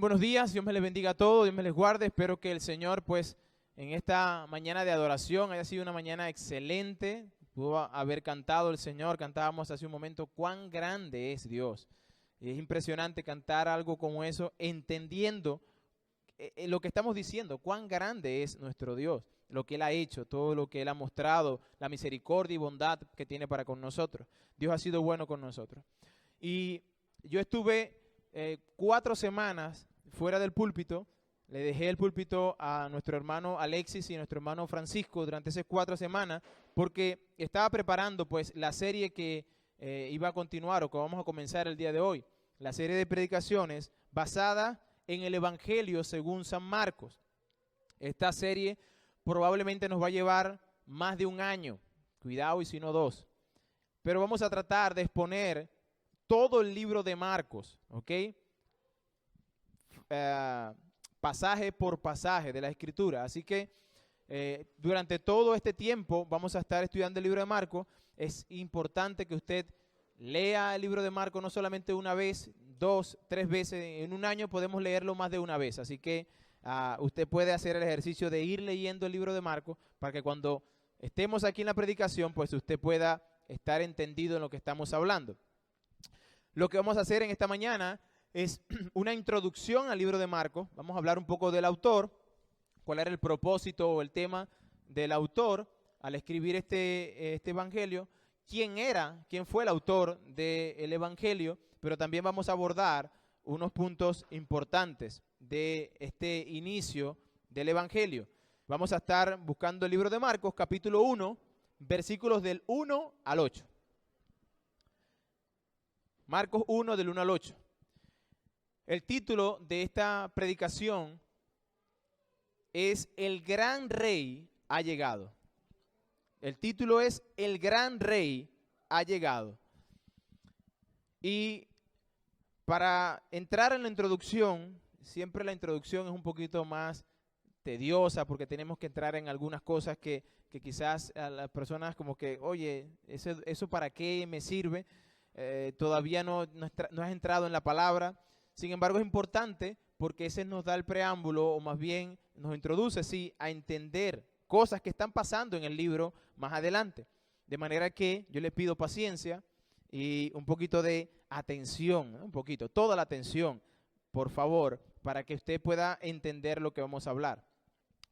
buenos días, Dios me les bendiga a todos, Dios me les guarde. Espero que el Señor, pues, en esta mañana de adoración haya sido una mañana excelente. Pudo haber cantado el Señor, cantábamos hace un momento, cuán grande es Dios. Es impresionante cantar algo como eso, entendiendo lo que estamos diciendo, cuán grande es nuestro Dios, lo que Él ha hecho, todo lo que Él ha mostrado, la misericordia y bondad que tiene para con nosotros. Dios ha sido bueno con nosotros. Y yo estuve 4 semanas fuera del púlpito. Le dejé el púlpito a nuestro hermano Alexis y a nuestro hermano Francisco durante esas 4 semanas porque estaba preparando pues la serie que iba a continuar o que vamos a comenzar el día de hoy. La serie de predicaciones basada en el Evangelio según San Marcos. Esta serie probablemente nos va a llevar más de un año, cuidado y si no 2. Pero vamos a tratar de exponer todo el libro de Marcos, ¿ok? Pasaje por pasaje de la Escritura. Así que durante todo este tiempo vamos a estar estudiando el libro de Marcos. Es importante que usted lea el libro de Marcos no solamente una vez, 2, 3 veces. En un año podemos leerlo más de una vez. Así que usted puede hacer el ejercicio de ir leyendo el libro de Marcos para que cuando estemos aquí en la predicación, pues usted pueda estar entendido en lo que estamos hablando. Lo que vamos a hacer en esta mañana es una introducción al libro de Marcos. Vamos a hablar un poco del autor, cuál era el propósito o el tema del autor al escribir este evangelio, quién fue el autor del evangelio, pero también vamos a abordar unos puntos importantes de este inicio del evangelio. Vamos a estar buscando el libro de Marcos, capítulo 1, versículos del 1 al 8. Marcos 1, del 1 al 8. El título de esta predicación es El gran rey ha llegado. El título es El gran rey ha llegado. Y para entrar en la introducción, siempre la introducción es un poquito más tediosa porque tenemos que entrar en algunas cosas que quizás a las personas como que, oye, ¿eso para qué me sirve? Todavía no has entrado en la palabra. Sin embargo, es importante porque ese nos da el preámbulo o más bien nos introduce sí, a entender cosas que están pasando en el libro más adelante. De manera que yo le pido paciencia y un poquito de atención, un poquito, toda la atención, por favor, para que usted pueda entender lo que vamos a hablar.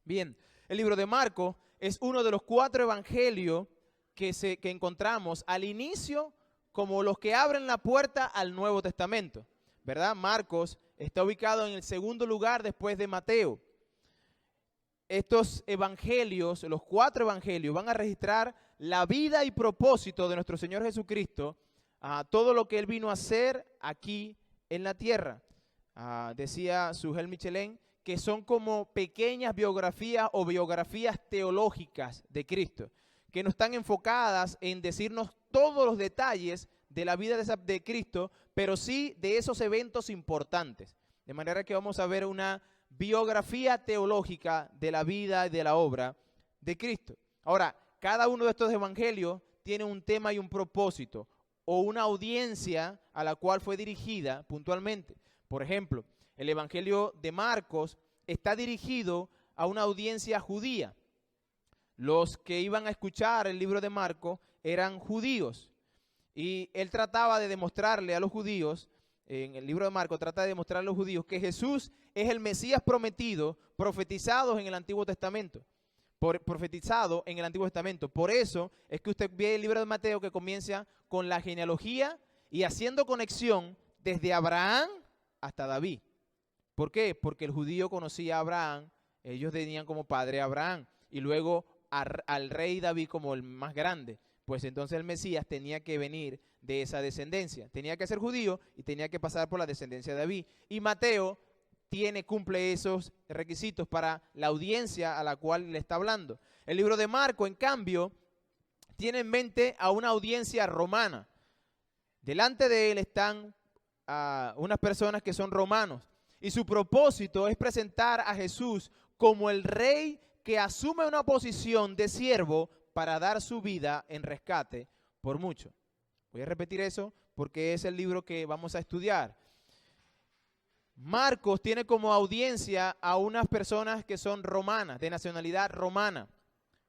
Bien, el libro de Marcos es uno de los 4 evangelios que encontramos al inicio como los que abren la puerta al Nuevo Testamento, ¿verdad? Marcos está ubicado en el segundo lugar después de Mateo. Estos evangelios, los 4 evangelios, van a registrar la vida y propósito de nuestro Señor Jesucristo, todo lo que Él vino a hacer aquí en la tierra. Decía Sujel Michelén que son como pequeñas biografías o biografías teológicas de Cristo, que no están enfocadas en decirnos todos los detalles de la vida de Cristo, pero sí de esos eventos importantes. De manera que vamos a ver una biografía teológica de la vida y de la obra de Cristo. Ahora, cada uno de estos evangelios tiene un tema y un propósito, o una audiencia a la cual fue dirigida puntualmente. Por ejemplo, el evangelio de Marcos está dirigido a una audiencia judía. Los que iban a escuchar el libro de Marcos eran judíos. Y él trataba de demostrarle a los judíos, en el libro de Marcos trata de demostrarle a los judíos que Jesús es el Mesías prometido, profetizado en el Antiguo Testamento. Profetizado en el Antiguo Testamento. Por eso es que usted ve el libro de Mateo que comienza con la genealogía y haciendo conexión desde Abraham hasta David. ¿Por qué? Porque el judío conocía a Abraham, ellos tenían como padre a Abraham y luego al rey David como el más grande. Pues entonces el Mesías tenía que venir de esa descendencia. Tenía que ser judío y tenía que pasar por la descendencia de David. Y Mateo cumple esos requisitos para la audiencia a la cual le está hablando. El libro de Marcos, en cambio, tiene en mente a una audiencia romana. Delante de él están unas personas que son romanos. Y su propósito es presentar a Jesús como el rey que asume una posición de siervo para dar su vida en rescate por mucho. Voy a repetir eso porque es el libro que vamos a estudiar. Marcos tiene como audiencia a unas personas que son romanas, de nacionalidad romana.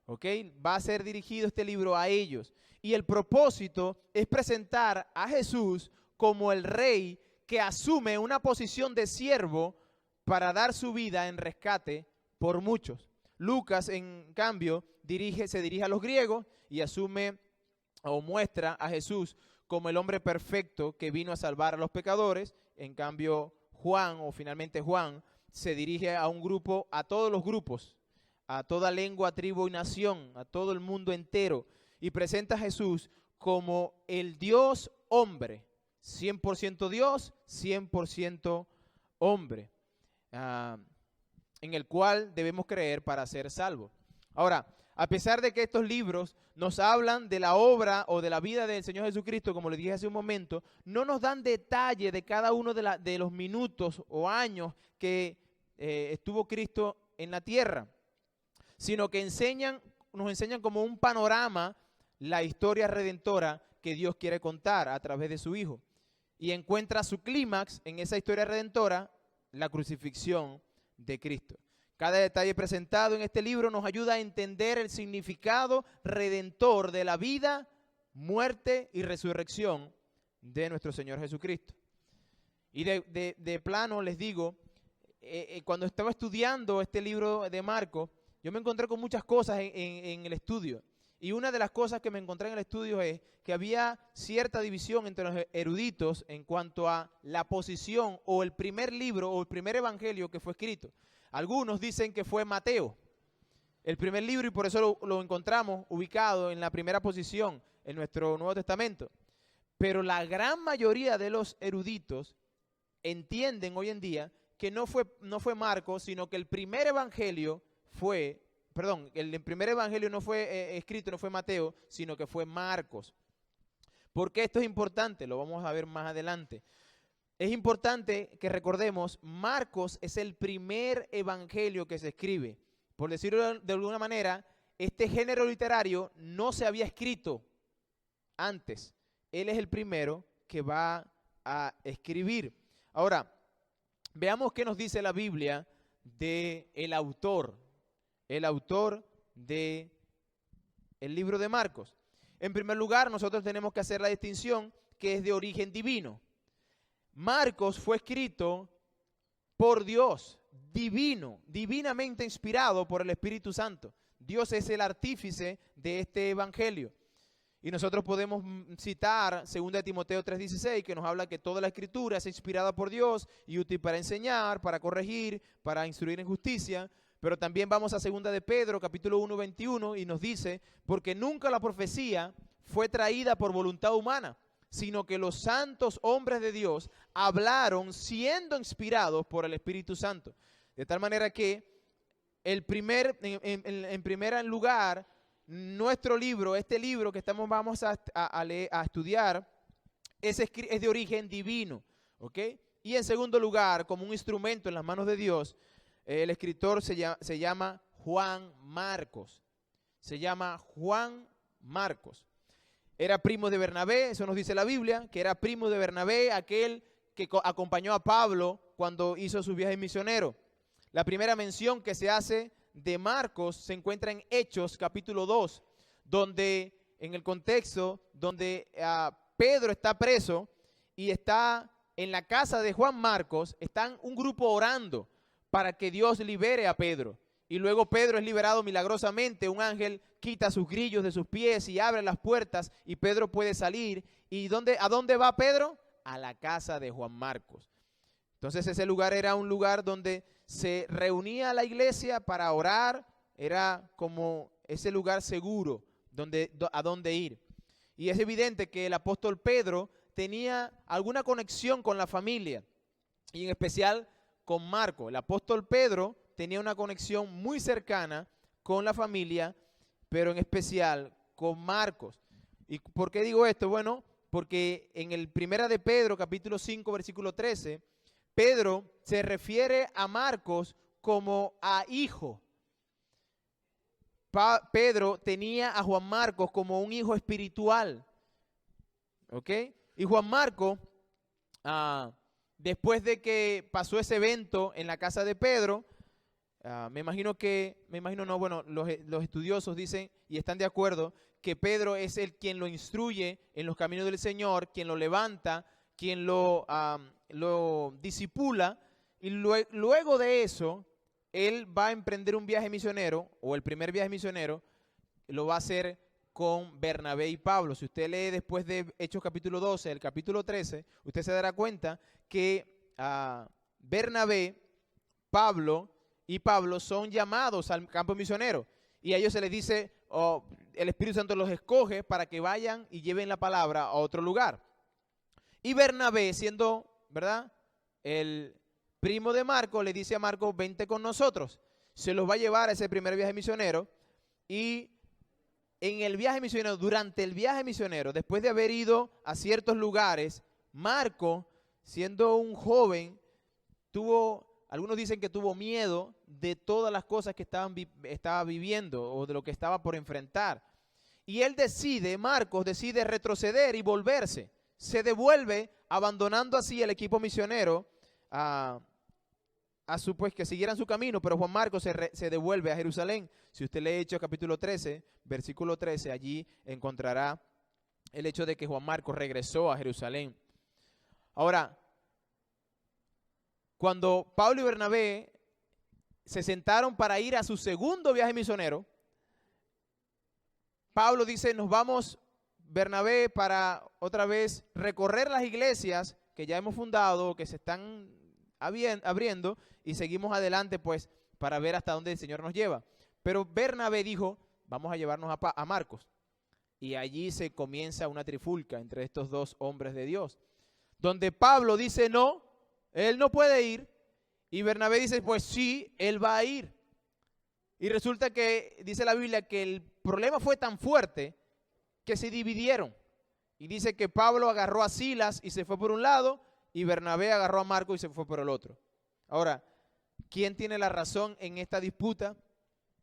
¿Ok? Va a ser dirigido este libro a ellos. Y el propósito es presentar a Jesús como el rey que asume una posición de siervo para dar su vida en rescate por muchos. Lucas, en cambio, se dirige a los griegos y asume o muestra a Jesús como el hombre perfecto que vino a salvar a los pecadores. En cambio, Juan, o finalmente Juan, se dirige a un grupo, a todos los grupos, a toda lengua, tribu y nación, a todo el mundo entero, y presenta a Jesús como el Dios hombre, 100% Dios, 100% hombre, en el cual debemos creer para ser salvos. Ahora, a pesar de que estos libros nos hablan de la obra o de la vida del Señor Jesucristo, como les dije hace un momento, no nos dan detalle de cada uno de los minutos o años que estuvo Cristo en la tierra, sino que nos enseñan como un panorama la historia redentora que Dios quiere contar a través de su Hijo. Y encuentra su clímax en esa historia redentora, la crucifixión de Cristo. Cada detalle presentado en este libro nos ayuda a entender el significado redentor de la vida, muerte y resurrección de nuestro Señor Jesucristo. Y de plano les digo, cuando estaba estudiando este libro de Marcos, yo me encontré con muchas cosas en el estudio. Y una de las cosas que me encontré en el estudio es que había cierta división entre los eruditos en cuanto a la posición o el primer libro o el primer evangelio que fue escrito. Algunos dicen que fue Mateo, el primer libro, y por eso lo encontramos ubicado en la primera posición en nuestro Nuevo Testamento. Pero la gran mayoría de los eruditos entienden hoy en día que no fue Marcos, sino que el primer evangelio el primer evangelio no fue escrito, no fue Mateo, sino que fue Marcos. ¿Por qué esto es importante? Lo vamos a ver más adelante. Es importante que recordemos, Marcos es el primer evangelio que se escribe. Por decirlo de alguna manera, este género literario no se había escrito antes. Él es el primero que va a escribir. Ahora, veamos qué nos dice la Biblia del autor del libro de Marcos. En primer lugar, nosotros tenemos que hacer la distinción que es de origen divino. Marcos fue escrito por Dios, divinamente inspirado por el Espíritu Santo. Dios es el artífice de este evangelio. Y nosotros podemos citar 2 Timoteo 3:16, que nos habla que toda la escritura es inspirada por Dios y útil para enseñar, para corregir, para instruir en justicia. Pero también vamos a 2 de Pedro, capítulo 1:21, y nos dice, porque nunca la profecía fue traída por voluntad humana, sino que los santos hombres de Dios hablaron siendo inspirados por el Espíritu Santo. De tal manera que en primer lugar, nuestro libro, este libro que vamos a estudiar, es de origen divino, ¿ok? Y en segundo lugar, como un instrumento en las manos de Dios, el escritor se llama Juan Marcos. Se llama Juan Marcos. Era primo de Bernabé, eso nos dice la Biblia, que era primo de Bernabé, aquel que acompañó a Pablo cuando hizo su viaje misionero. La primera mención que se hace de Marcos se encuentra en Hechos, capítulo 2, donde en el contexto, donde Pedro está preso y está en la casa de Juan Marcos, están un grupo orando para que Dios libere a Pedro. Y luego Pedro es liberado milagrosamente, un ángel quita sus grillos de sus pies y abre las puertas y Pedro puede salir. ¿Y a dónde va Pedro? A la casa de Juan Marcos. Entonces ese lugar era un lugar donde se reunía la iglesia para orar, era como ese lugar seguro a donde ir. Y es evidente que el apóstol Pedro tenía alguna conexión con la familia, y en especial con Marcos. El apóstol Pedro tenía una conexión muy cercana con la familia, pero en especial con Marcos. ¿Y por qué digo esto? Bueno, porque en el primera de Pedro, capítulo 5, versículo 13, Pedro se refiere a Marcos como a hijo. Pedro tenía a Juan Marcos como un hijo espiritual. ¿Ok? Y Juan Marcos después de que pasó ese evento en la casa de Pedro, los estudiosos dicen y están de acuerdo que Pedro es el quien lo instruye en los caminos del Señor, quien lo levanta, quien lo discipula, y luego de eso, él va a emprender un viaje misionero, o el primer viaje misionero, lo va a hacer con Bernabé y Pablo. Si usted lee después de Hechos capítulo 12, el capítulo 13, usted se dará cuenta que Bernabé, Pablo y Pablo son llamados al campo misionero. Y a ellos se les dice, el Espíritu Santo los escoge para que vayan y lleven la palabra a otro lugar. Y Bernabé, siendo, ¿verdad?, el primo de Marco, le dice a Marco, vente con nosotros. Se los va a llevar a ese primer viaje misionero. Y en el viaje misionero, durante el viaje misionero, después de haber ido a ciertos lugares, Marco, siendo un joven, algunos dicen que tuvo miedo de todas las cosas que estaba viviendo o de lo que estaba por enfrentar. Y él Marcos decide retroceder y volverse. Se devuelve, abandonando así el equipo misionero pues que siguieran su camino, pero Juan Marcos se devuelve a Jerusalén. Si usted lee Hechos capítulo 13, versículo 13, allí encontrará el hecho de que Juan Marcos regresó a Jerusalén. Ahora, cuando Pablo y Bernabé se sentaron para ir a su segundo viaje misionero, Pablo dice, nos vamos, Bernabé, para otra vez recorrer las iglesias que ya hemos fundado, que se están abriendo, y seguimos adelante pues para ver hasta dónde el Señor nos lleva. Pero Bernabé dijo, vamos a llevarnos a Marcos. Y allí se comienza una trifulca entre estos dos hombres de Dios, donde Pablo dice no, él no puede ir, y Bernabé dice pues sí, él va a ir. Y resulta que dice la Biblia que el problema fue tan fuerte que se dividieron. Y dice que Pablo agarró a Silas y se fue por un lado, y Bernabé agarró a Marcos y se fue por el otro. Ahora, ¿quién tiene la razón en esta disputa?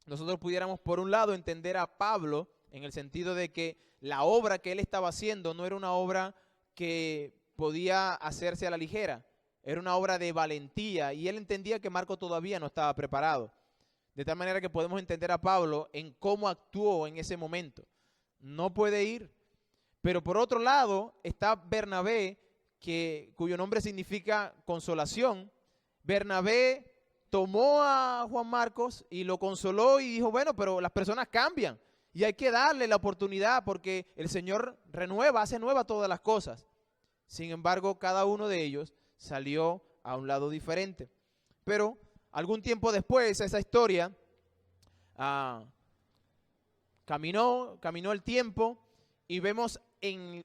Nosotros pudiéramos por un lado entender a Pablo en el sentido de que la obra que él estaba haciendo no era una obra que podía hacerse a la ligera, era una obra de valentía, y él entendía que Marcos todavía no estaba preparado. De tal manera que podemos entender a Pablo en cómo actuó en ese momento. No puede ir. Pero por otro lado está Bernabé, cuyo nombre significa consolación. Bernabé tomó a Juan Marcos y lo consoló y dijo, bueno, pero las personas cambian y hay que darle la oportunidad porque el Señor hace nueva todas las cosas. Sin embargo, cada uno de ellos salió a un lado diferente. Pero algún tiempo después, esa historia, caminó el tiempo, y vemos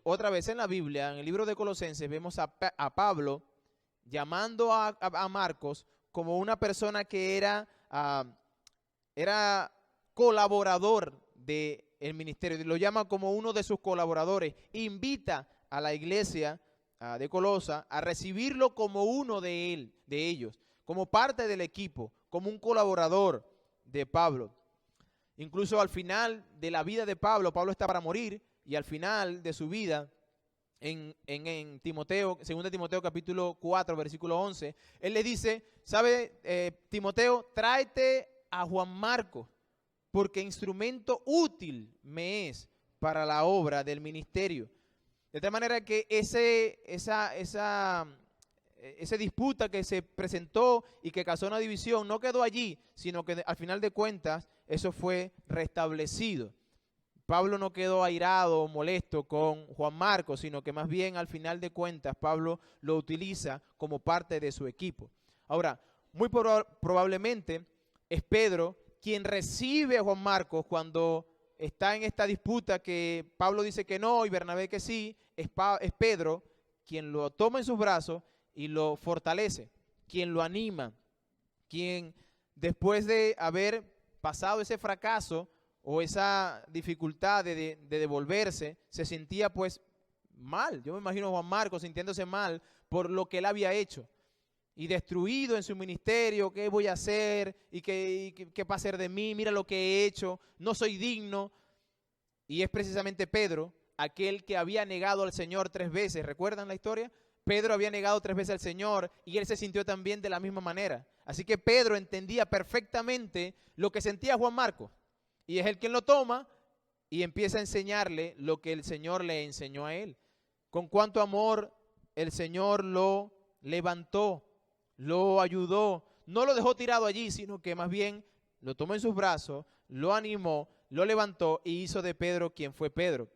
otra vez en la Biblia, en el libro de Colosenses, vemos a Pablo llamando a Marcos como una persona que era colaborador del ministerio. Lo llama como uno de sus colaboradores. Invita a la iglesia de Colosa a recibirlo como uno de ellos, como parte del equipo, como un colaborador de Pablo. Incluso al final de la vida de Pablo está para morir, y al final de su vida, en Timoteo, 2 Timoteo capítulo 4, versículo 11, él le dice, ¿sabe, Timoteo? Tráete a Juan Marcos, porque instrumento útil me es para la obra del ministerio. De tal manera que esa disputa que se presentó y que causó una división no quedó allí, sino que al final de cuentas eso fue restablecido. Pablo no quedó airado o molesto con Juan Marcos, sino que más bien al final de cuentas Pablo lo utiliza como parte de su equipo. Ahora, muy probablemente es Pedro quien recibe a Juan Marcos cuando está en esta disputa que Pablo dice que no y Bernabé que sí. Es Pedro quien lo toma en sus brazos y lo fortalece, quien lo anima, quien después de haber pasado ese fracaso o esa dificultad de devolverse, se sentía pues mal. Yo me imagino a Juan Marcos sintiéndose mal por lo que él había hecho y destruido en su ministerio. ¿Qué voy a hacer? ¿Y qué va a hacer de mí? Mira lo que he hecho, no soy digno. Y es precisamente Pedro, aquel que había negado al Señor 3 veces. ¿Recuerdan la historia? Pedro había negado 3 veces al Señor y él se sintió también de la misma manera. Así que Pedro entendía perfectamente lo que sentía Juan Marcos. Y es él quien lo toma y empieza a enseñarle lo que el Señor le enseñó a él. Con cuánto amor el Señor lo levantó, lo ayudó. No lo dejó tirado allí, sino que más bien lo tomó en sus brazos, lo animó, lo levantó y hizo de Pedro quien fue Pedro.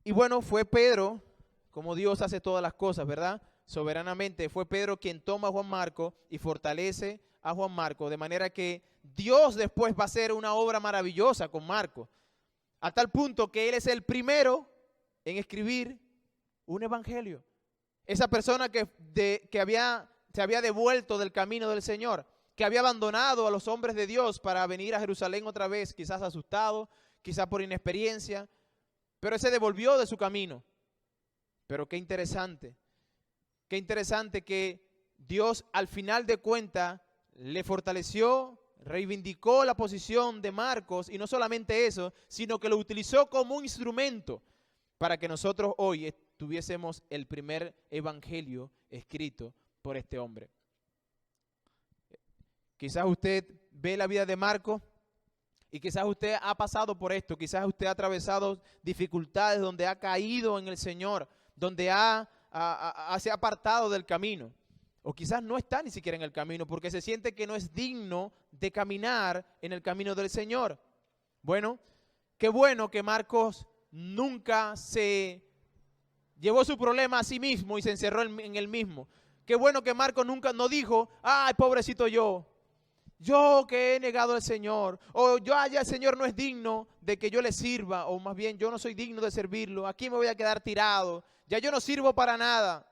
Y bueno, fue Pedro, como Dios hace todas las cosas, ¿verdad? Soberanamente, fue Pedro quien toma a Juan Marcos y fortalece a Juan Marcos, de manera que Dios después va a hacer una obra maravillosa con Marcos, a tal punto que él es el primero en escribir un evangelio. Esa persona que se había devuelto del camino del Señor, que había abandonado a los hombres de Dios para venir a Jerusalén otra vez, quizás asustado, quizás por inexperiencia, pero él se devolvió de su camino. Pero qué interesante que Dios al final de cuentas le fortaleció, reivindicó la posición de Marcos y no solamente eso, sino que lo utilizó como un instrumento para que nosotros hoy tuviésemos el primer evangelio escrito por este hombre. Quizás usted ve la vida de Marcos y quizás usted ha pasado por esto, quizás usted ha atravesado dificultades donde ha caído en el Señor, donde se ha apartado del camino. O quizás no está ni siquiera en el camino porque se siente que no es digno de caminar en el camino del Señor. Bueno, qué bueno que Marcos nunca se llevó su problema a sí mismo y se encerró en él mismo. Qué bueno que Marcos nunca no dijo, ay, pobrecito yo que he negado al Señor, o ya el Señor no es digno de que yo le sirva, o más bien yo no soy digno de servirlo, aquí me voy a quedar tirado, ya yo no sirvo para nada.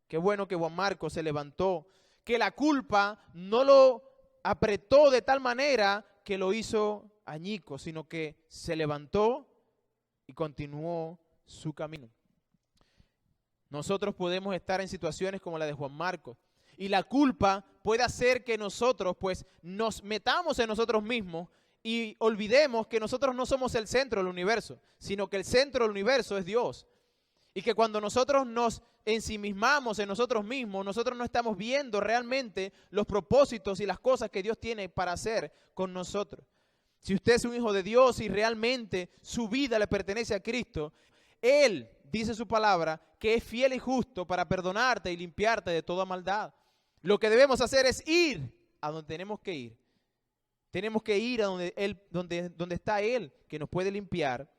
Qué bueno que Juan Marcos se levantó, que la culpa no lo apretó de tal manera que lo hizo añicos, sino que se levantó y continuó su camino. Nosotros podemos estar en situaciones como la de Juan Marcos y la culpa puede hacer que nosotros pues nos metamos en nosotros mismos y olvidemos que nosotros no somos el centro del universo, sino que el centro del universo es Dios. Y que cuando nosotros nos ensimismamos en nosotros mismos, nosotros no estamos viendo realmente los propósitos y las cosas que Dios tiene para hacer con nosotros. Si usted es un hijo de Dios y realmente su vida le pertenece a Cristo, Él, dice su palabra, que es fiel y justo para perdonarte y limpiarte de toda maldad. Lo que debemos hacer es ir a donde tenemos que ir. Tenemos que ir a donde está Él, que nos puede limpiar.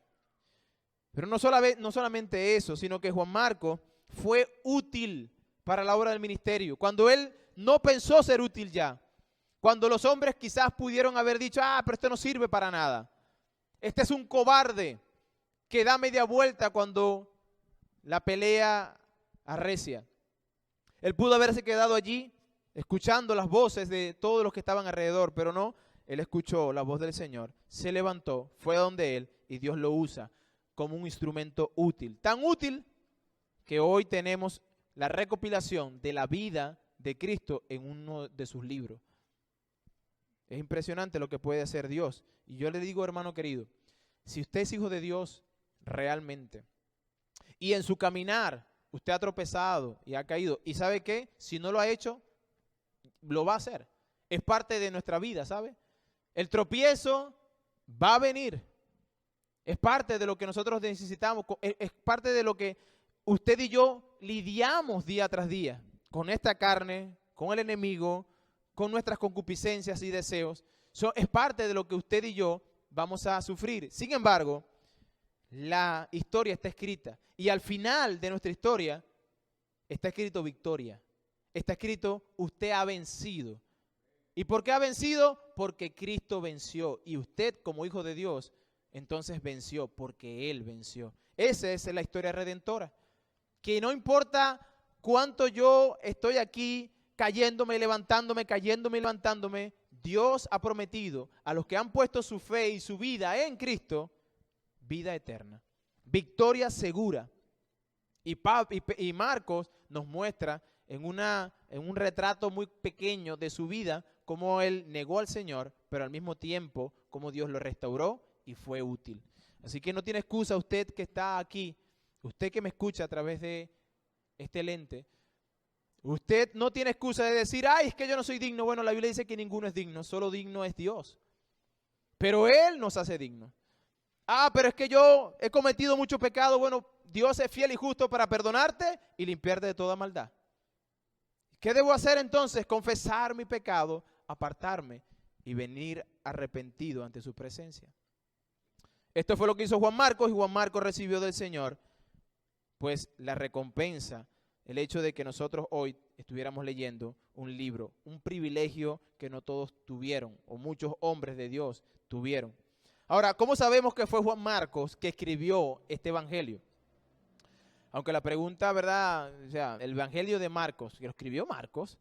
Pero no solamente eso, sino que Juan Marcos fue útil para la obra del ministerio. Cuando él no pensó ser útil ya, cuando los hombres quizás pudieron haber dicho, pero esto no sirve para nada. Este es un cobarde que da media vuelta cuando la pelea arrecia. Él pudo haberse quedado allí escuchando las voces de todos los que estaban alrededor, pero no, él escuchó la voz del Señor, se levantó, fue a donde él y Dios lo usa como un instrumento útil. Tan útil que hoy tenemos la recopilación de la vida de Cristo en uno de sus libros. Es impresionante lo que puede hacer Dios. Y yo le digo, hermano querido, si usted es hijo de Dios realmente y en su caminar usted ha tropezado y ha caído, y ¿sabe qué? Si no lo ha hecho, lo va a hacer. Es parte de nuestra vida, ¿sabe? El tropiezo va a venir. Es parte de lo que nosotros necesitamos, es parte de lo que usted y yo lidiamos día tras día, con esta carne, con el enemigo, con nuestras concupiscencias y deseos. Es parte de lo que usted y yo vamos a sufrir. Sin embargo, la historia está escrita y al final de nuestra historia está escrito victoria. Está escrito, usted ha vencido. ¿Y por qué ha vencido? Porque Cristo venció y usted como hijo de Dios entonces venció porque Él venció. Esa es la historia redentora. Que no importa cuánto yo estoy aquí cayéndome, levantándome, Dios ha prometido a los que han puesto su fe y su vida en Cristo, vida eterna. Victoria segura. Y Marcos nos muestra en un retrato muy pequeño de su vida cómo él negó al Señor, pero al mismo tiempo cómo Dios lo restauró y fue útil. Así que no tiene excusa usted que está aquí, usted que me escucha a través de excelente, usted no tiene excusa de decir, ay, es que yo no soy digno. Bueno, la Biblia dice que ninguno es digno, solo digno es Dios. Pero Él nos hace dignos. Ah, pero es que yo he cometido mucho pecado. Bueno, Dios es fiel y justo para perdonarte y limpiarte de toda maldad. ¿Qué debo hacer entonces? Confesar mi pecado, apartarme y venir arrepentido ante su presencia. Esto fue lo que hizo Juan Marcos, y Juan Marcos recibió del Señor pues la recompensa, el hecho de que nosotros hoy estuviéramos leyendo un libro, un privilegio que no todos tuvieron, o muchos hombres de Dios tuvieron. Ahora, ¿cómo sabemos que fue Juan Marcos que escribió este evangelio? Aunque la pregunta, ¿verdad? O sea, el evangelio de Marcos, que lo escribió Marcos,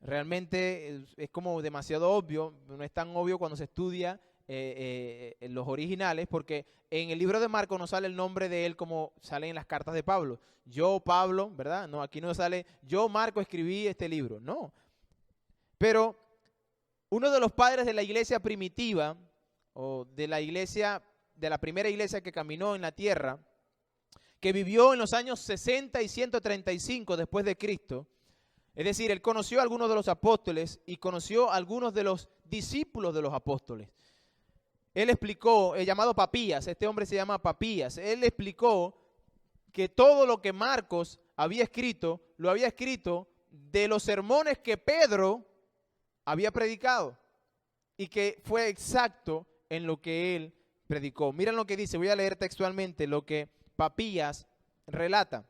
realmente es como demasiado obvio. No es tan obvio cuando se estudia en los originales, porque en el libro de Marcos no sale el nombre de él como sale en las cartas de Pablo. Yo, Pablo, ¿verdad? No, aquí no sale, yo, Marco, escribí este libro. No. Pero uno de los padres de la iglesia primitiva, o de la iglesia, de la primera iglesia que caminó en la tierra, que vivió en los años 60 y 135 después de Cristo, es decir, él conoció a algunos de los apóstoles y conoció a algunos de los discípulos de los apóstoles. Él explicó, llamado Papías, este hombre se llama Papías, él explicó que todo lo que Marcos había escrito, lo había escrito de los sermones que Pedro había predicado, y que fue exacto en lo que él predicó. Miren lo que dice, voy a leer textualmente lo que Papías relata.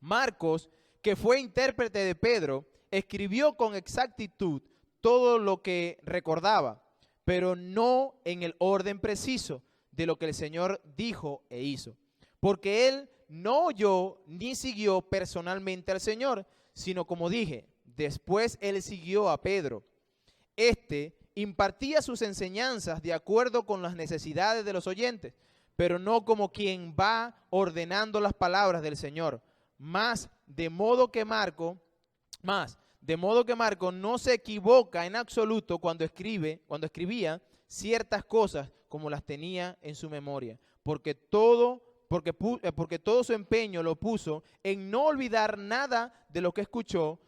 Marcos, que fue intérprete de Pedro, escribió con exactitud todo lo que recordaba, pero no en el orden preciso de lo que el Señor dijo e hizo. Porque él no oyó ni siguió personalmente al Señor, sino como dije, después él siguió a Pedro. Este impartía sus enseñanzas de acuerdo con las necesidades de los oyentes, pero no como quien va ordenando las palabras del Señor. De modo que Marco no se equivoca en absoluto cuando escribía ciertas cosas como las tenía en su memoria, porque todo su empeño lo puso en no olvidar nada de lo que escuchó,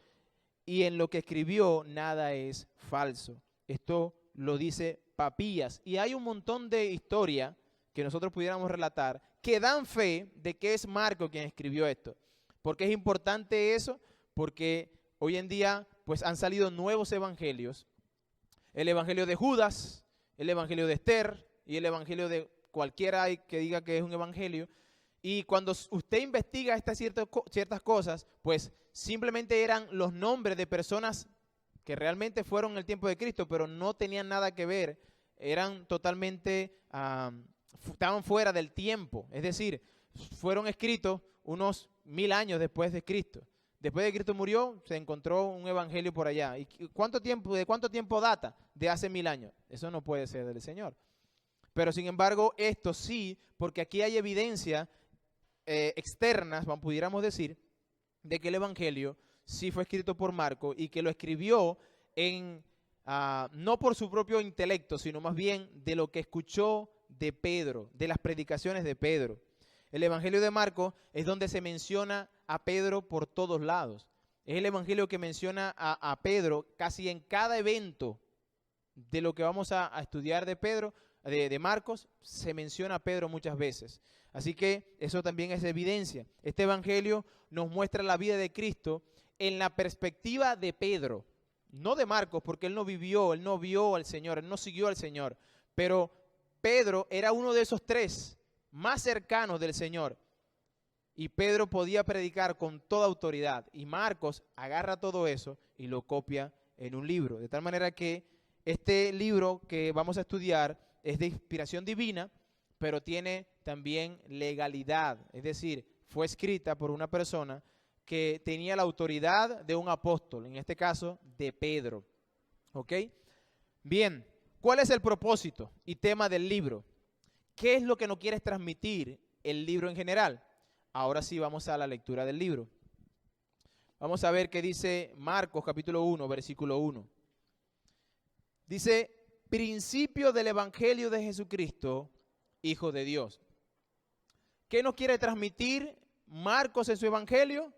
y en lo que escribió nada es falso. Esto lo dice Papías, y hay un montón de historia que nosotros pudiéramos relatar que dan fe de que es Marco quien escribió esto. ¿Por qué es importante eso? Porque hoy en día pues han salido nuevos evangelios. El evangelio de Judas, el evangelio de Esther y el evangelio de cualquiera que diga que es un evangelio. Y cuando usted investiga estas ciertas cosas, pues simplemente eran los nombres de personas que realmente fueron en el tiempo de Cristo, pero no tenían nada que ver. Eran totalmente, estaban fuera del tiempo. Es decir, fueron escritos unos 1000 años después de Cristo. Después de que Cristo murió, se encontró un evangelio por allá. ¿Y de cuánto tiempo data? De hace 1000 años. Eso no puede ser del Señor. Pero sin embargo, esto sí, porque aquí hay evidencia externas, pudiéramos decir, de que el evangelio sí fue escrito por Marco, y que lo escribió no por su propio intelecto, sino más bien de lo que escuchó de Pedro, de las predicaciones de Pedro. El evangelio de Marcos es donde se menciona a Pedro por todos lados. Es el evangelio que menciona a Pedro casi en cada evento de lo que vamos a estudiar de Pedro, de Marcos, se menciona a Pedro muchas veces. Así que eso también es evidencia. Este evangelio nos muestra la vida de Cristo en la perspectiva de Pedro, no de Marcos, porque él no vivió, él no vio al Señor, él no siguió al Señor. Pero Pedro era uno de esos tres más cercanos del Señor, y Pedro podía predicar con toda autoridad, y Marcos agarra todo eso y lo copia en un libro, de tal manera que este libro que vamos a estudiar es de inspiración divina, pero tiene también legalidad, es decir, fue escrita por una persona que tenía la autoridad de un apóstol, en este caso de Pedro. ¿Ok? Bien, ¿cuál es el propósito y tema del libro? ¿Qué es lo que nos quiere transmitir el libro en general? Ahora sí vamos a la lectura del libro. Vamos a ver qué dice Marcos capítulo 1, versículo 1. Dice, principio del evangelio de Jesucristo, Hijo de Dios. ¿Qué nos quiere transmitir Marcos en su evangelio?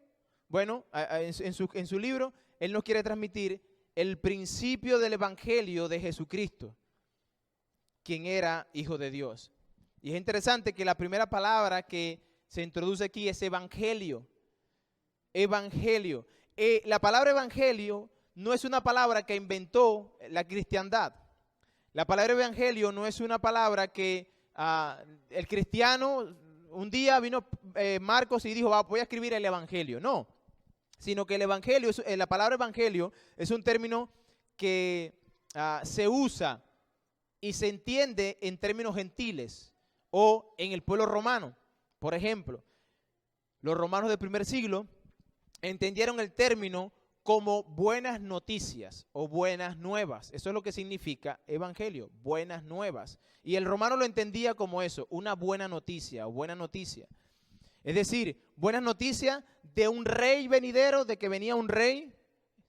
Bueno, en su libro, él nos quiere transmitir el principio del evangelio de Jesucristo, quien era Hijo de Dios. Y es interesante que la primera palabra que se introduce aquí es evangelio. Evangelio. La palabra evangelio no es una palabra que inventó la cristiandad. La palabra evangelio no es una palabra que el cristiano, un día vino Marcos y dijo, voy a escribir el evangelio. No, sino que el evangelio, la palabra evangelio es un término que se usa y se entiende en términos gentiles o en el pueblo romano. Por ejemplo, los romanos del primer siglo entendieron el término como buenas noticias o buenas nuevas. Eso es lo que significa evangelio, buenas nuevas. Y el romano lo entendía como eso, una buena noticia o buena noticia. Es decir, buenas noticias de un rey venidero, de que venía un rey.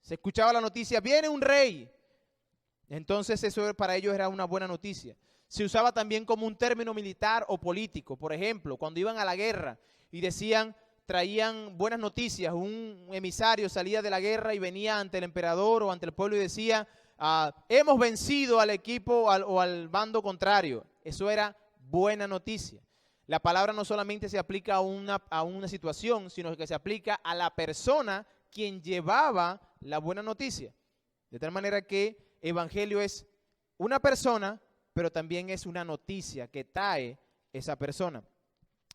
Se escuchaba la noticia, viene un rey. Entonces eso para ellos era una buena noticia. Se usaba también como un término militar o político. Por ejemplo, cuando iban a la guerra y decían, traían buenas noticias, un emisario salía de la guerra y venía ante el emperador o ante el pueblo y decía, hemos vencido al equipo o al bando contrario. Eso era buena noticia. La palabra no solamente se aplica a una situación, sino que se aplica a la persona quien llevaba la buena noticia. De tal manera que evangelio es una persona, pero también es una noticia que trae esa persona.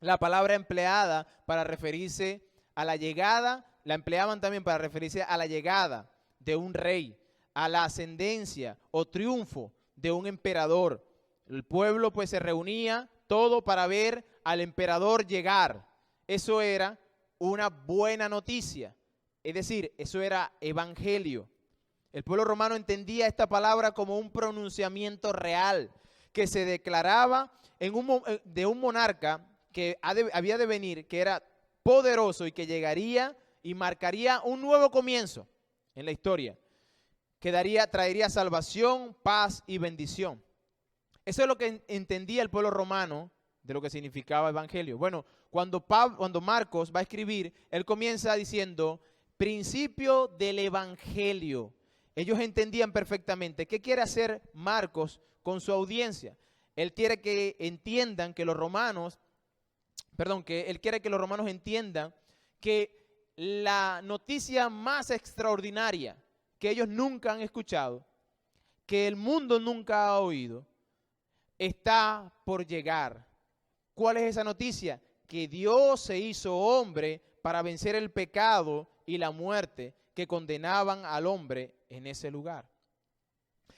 La palabra empleada para referirse a la llegada, la empleaban también para referirse a la llegada de un rey, a la ascendencia o triunfo de un emperador. El pueblo pues se reunía todo para ver al emperador llegar. Eso era una buena noticia, es decir, eso era evangelio. El pueblo romano entendía esta palabra como un pronunciamiento real que se declaraba de un monarca que había de venir, que era poderoso y que llegaría y marcaría un nuevo comienzo en la historia, que traería salvación, paz y bendición. Eso es lo que entendía el pueblo romano de lo que significaba evangelio. Bueno, cuando Marcos va a escribir, él comienza diciendo, principio del evangelio. Ellos entendían perfectamente qué quiere hacer Marcos con su audiencia. Él quiere que entiendan que él quiere que los romanos entiendan que la noticia más extraordinaria que ellos nunca han escuchado, que el mundo nunca ha oído, está por llegar. ¿Cuál es esa noticia? Que Dios se hizo hombre para vencer el pecado y la muerte que condenaban al hombre en ese lugar.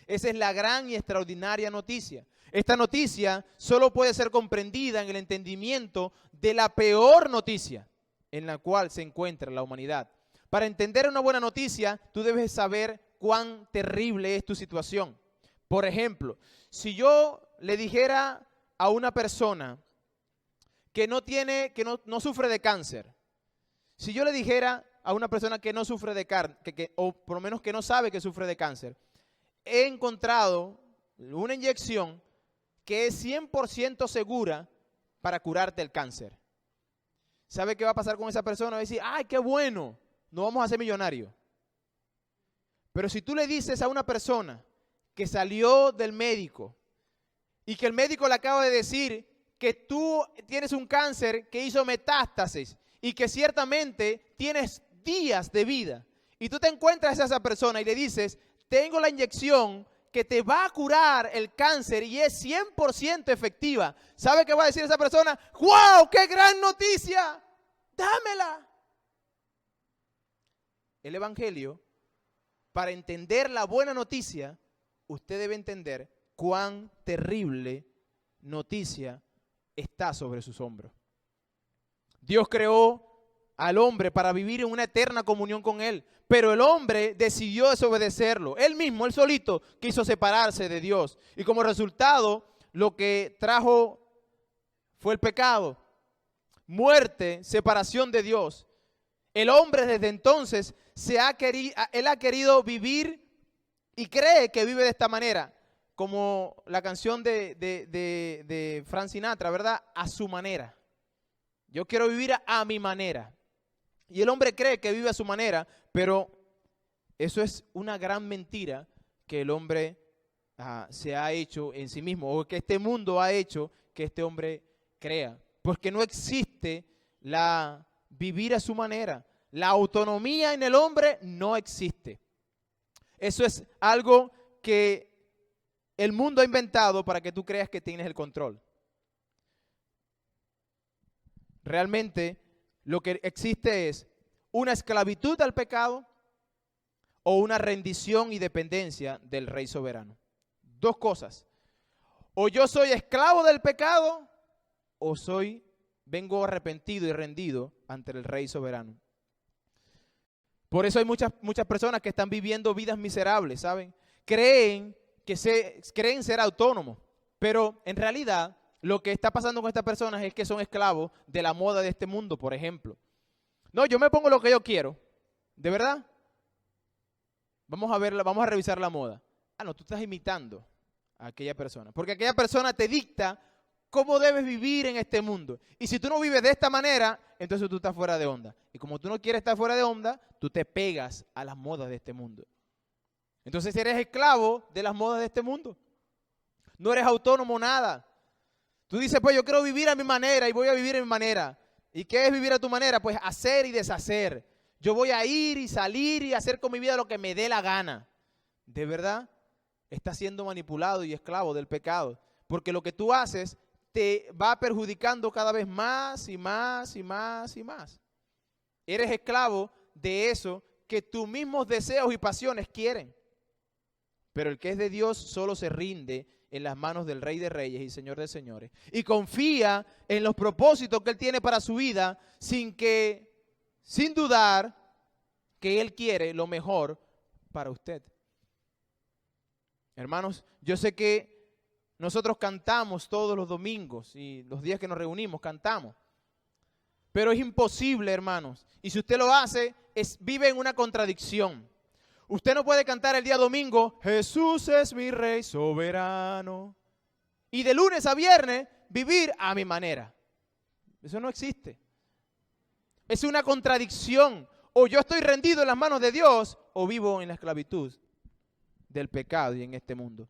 Esa es la gran y extraordinaria noticia. Esta noticia solo puede ser comprendida en el entendimiento de la peor noticia en la cual se encuentra la humanidad. Para entender una buena noticia, tú debes saber cuán terrible es tu situación. Por ejemplo, si yo le dijera a una persona que no sufre de cáncer, si yo le dijera a una persona que no sufre de cáncer, o por lo menos que no sabe que sufre de cáncer, he encontrado una inyección que es 100% segura para curarte el cáncer. ¿Sabe qué va a pasar con esa persona? Va a decir, ¡ay, qué bueno! No vamos a ser millonarios. Pero si tú le dices a una persona que salió del médico y que el médico le acaba de decir que tú tienes un cáncer que hizo metástasis y que ciertamente tienes días de vida, y tú te encuentras a esa persona y le dices, tengo la inyección que te va a curar el cáncer y es 100% efectiva. ¿Sabe qué va a decir esa persona? ¡Wow! ¡Qué gran noticia! ¡Dámela! El evangelio, para entender la buena noticia, usted debe entender cuán terrible noticia está sobre sus hombros. Dios creó al hombre para vivir en una eterna comunión con Él, pero el hombre decidió desobedecerlo. Él mismo, él solito, quiso separarse de Dios. Y como resultado, lo que trajo fue el pecado, muerte, separación de Dios. El hombre desde entonces él ha querido vivir y cree que vive de esta manera, como la canción de Frank Sinatra, ¿verdad? A su manera. Yo quiero vivir a mi manera. Y el hombre cree que vive a su manera, pero eso es una gran mentira que el hombre se ha hecho en sí mismo, o que este mundo ha hecho que este hombre crea. Porque no existe la vivir a su manera. La autonomía en el hombre no existe. Eso es algo que el mundo ha inventado para que tú creas que tienes el control. Realmente lo que existe es una esclavitud al pecado o una rendición y dependencia del Rey soberano. Dos cosas. O yo soy esclavo del pecado o vengo arrepentido y rendido ante el Rey soberano. Por eso hay muchas personas que están viviendo vidas miserables, ¿saben? Creen ser autónomos, pero en realidad lo que está pasando con estas personas es que son esclavos de la moda de este mundo, por ejemplo. No, yo me pongo lo que yo quiero. ¿De verdad? Vamos a revisar la moda. No, tú estás imitando a aquella persona, porque aquella persona te dicta cómo debes vivir en este mundo. Y si tú no vives de esta manera, entonces tú estás fuera de onda. Y como tú no quieres estar fuera de onda, tú te pegas a las modas de este mundo. Entonces eres esclavo de las modas de este mundo. No eres autónomo nada. Tú dices, pues yo quiero vivir a mi manera y voy a vivir a mi manera. ¿Y qué es vivir a tu manera? Pues hacer y deshacer. Yo voy a ir y salir y hacer con mi vida lo que me dé la gana. ¿De verdad? Estás siendo manipulado y esclavo del pecado. Porque lo que tú haces te va perjudicando cada vez más y más y más y más. Eres esclavo de eso que tus mismos deseos y pasiones quieren. Pero el que es de Dios solo se rinde en las manos del Rey de Reyes y Señor de Señores. Y confía en los propósitos que Él tiene para su vida sin dudar que Él quiere lo mejor para usted. Hermanos, yo sé que nosotros cantamos todos los domingos y los días que nos reunimos cantamos. Pero es imposible, hermanos. Y si usted lo hace, vive en una contradicción. Usted no puede cantar el día domingo, Jesús es mi Rey soberano. Y de lunes a viernes vivir a mi manera. Eso no existe. Es una contradicción. O yo estoy rendido en las manos de Dios o vivo en la esclavitud del pecado y en este mundo.